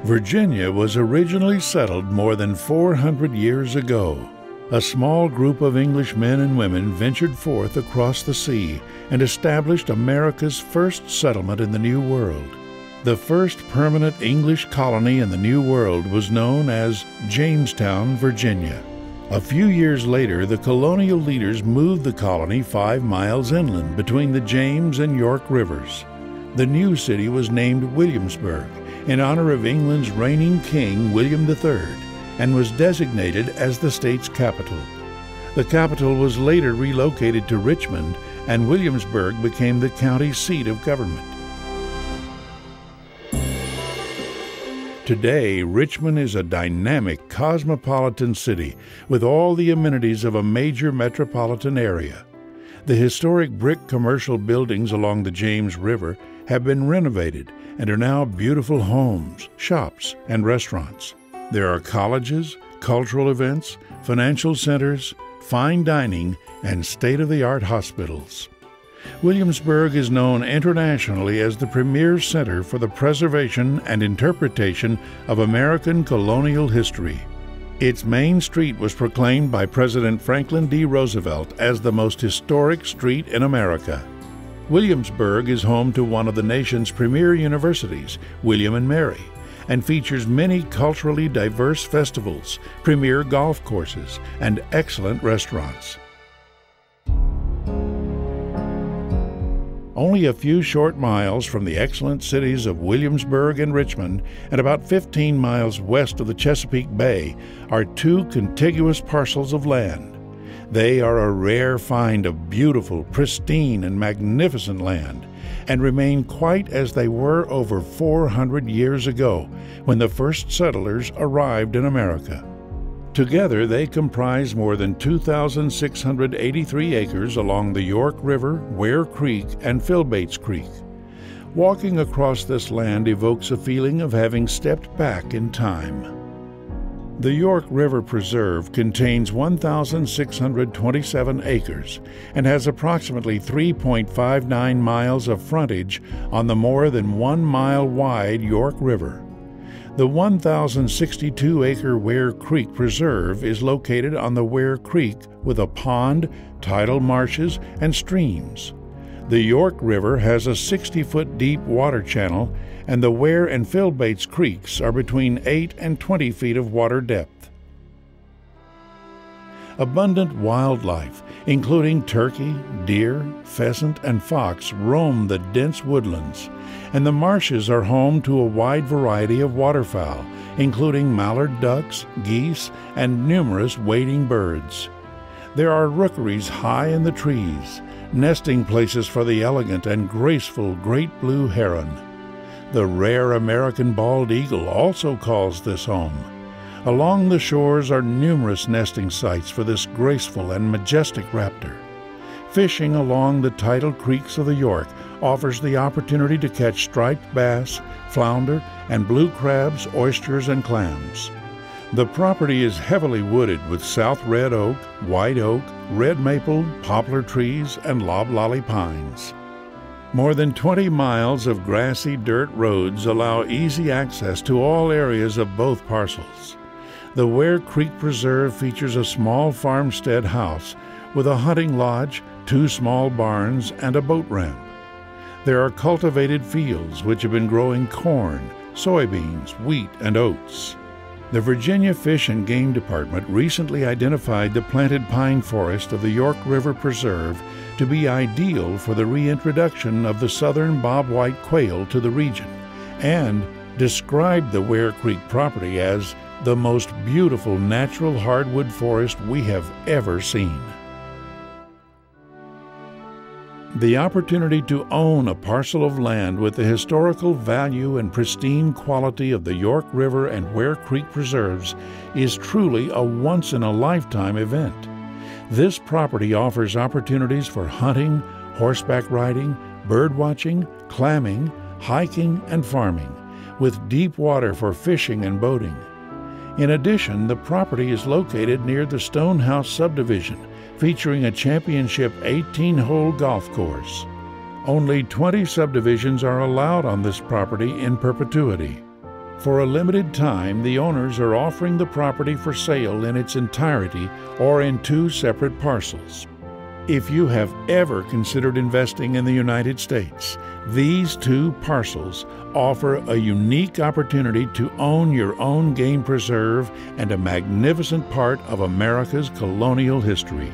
Virginia was originally settled more than 400 years ago. A small group of English men and women ventured forth across the sea and established America's first settlement in the New World. The first permanent English colony in the New World was known as Jamestown, Virginia. A few years later, the colonial leaders moved the colony 5 miles inland between the James and York Rivers. The new city was named Williamsburg in honor of England's reigning king, William III, and was designated as the state's capital. The capital was later relocated to Richmond, and Williamsburg became the county seat of government. Today, Richmond is a dynamic, cosmopolitan city with all the amenities of a major metropolitan area. The historic brick commercial buildings along the James River have been renovated and are now beautiful homes, shops, and restaurants. There are colleges, cultural events, financial centers, fine dining, and state-of-the-art hospitals. Williamsburg is known internationally as the premier center for the preservation and interpretation of American colonial history. Its main street was proclaimed by President Franklin D. Roosevelt as the most historic street in America. Williamsburg is home to one of the nation's premier universities, William and Mary, and features many culturally diverse festivals, premier golf courses, and excellent restaurants. Only a few short miles from the excellent cities of Williamsburg and Richmond, and about 15 miles west of the Chesapeake Bay, are 2 contiguous parcels of land. They are a rare find of beautiful, pristine, and magnificent land, and remain quite as they were over 400 years ago when the first settlers arrived in America. Together, they comprise more than 2,683 acres along the York River, Ware Creek, and Philbates Creek. Walking across this land evokes a feeling of having stepped back in time. The York River Preserve contains 1,627 acres and has approximately 3.59 miles of frontage on the more than 1 mile wide York River. The 1,062-acre Ware Creek Preserve is located on the Ware Creek with a pond, tidal marshes, and streams. The York River has a 60-foot deep water channel, and the Ware and Philbates Creeks are between 8 and 20 feet of water depth. Abundant wildlife, including turkey, deer, pheasant, and fox, roam the dense woodlands, and the marshes are home to a wide variety of waterfowl, including mallard ducks, geese, and numerous wading birds. There are rookeries high in the trees, nesting places for the elegant and graceful great blue heron. The rare American bald eagle also calls this home. Along the shores are numerous nesting sites for this graceful and majestic raptor. Fishing along the tidal creeks of the York offers the opportunity to catch striped bass, flounder, and blue crabs, oysters, and clams. The property is heavily wooded with south red oak, white oak, red maple, poplar trees, and loblolly pines. More than 20 miles of grassy dirt roads allow easy access to all areas of both parcels. The Ware Creek Preserve features a small farmstead house with a hunting lodge, 2 small barns, and a boat ramp. There are cultivated fields which have been growing corn, soybeans, wheat, and oats. The Virginia Fish and Game Department recently identified the planted pine forest of the York River Preserve to be ideal for the reintroduction of the southern bobwhite quail to the region, and described the Ware Creek property as the most beautiful natural hardwood forest we have ever seen. The opportunity to own a parcel of land with the historical value and pristine quality of the York River and Ware Creek Preserves is truly a once-in-a-lifetime event. This property offers opportunities for hunting, horseback riding, bird watching, clamming, hiking, and farming, with deep water for fishing and boating. In addition, the property is located near the Stonehouse subdivision, featuring a championship 18-hole golf course. Only 20 subdivisions are allowed on this property in perpetuity. For a limited time, the owners are offering the property for sale in its entirety or in 2 separate parcels. If you have ever considered investing in the United States, these 2 parcels offer a unique opportunity to own your own game preserve and a magnificent part of America's colonial history.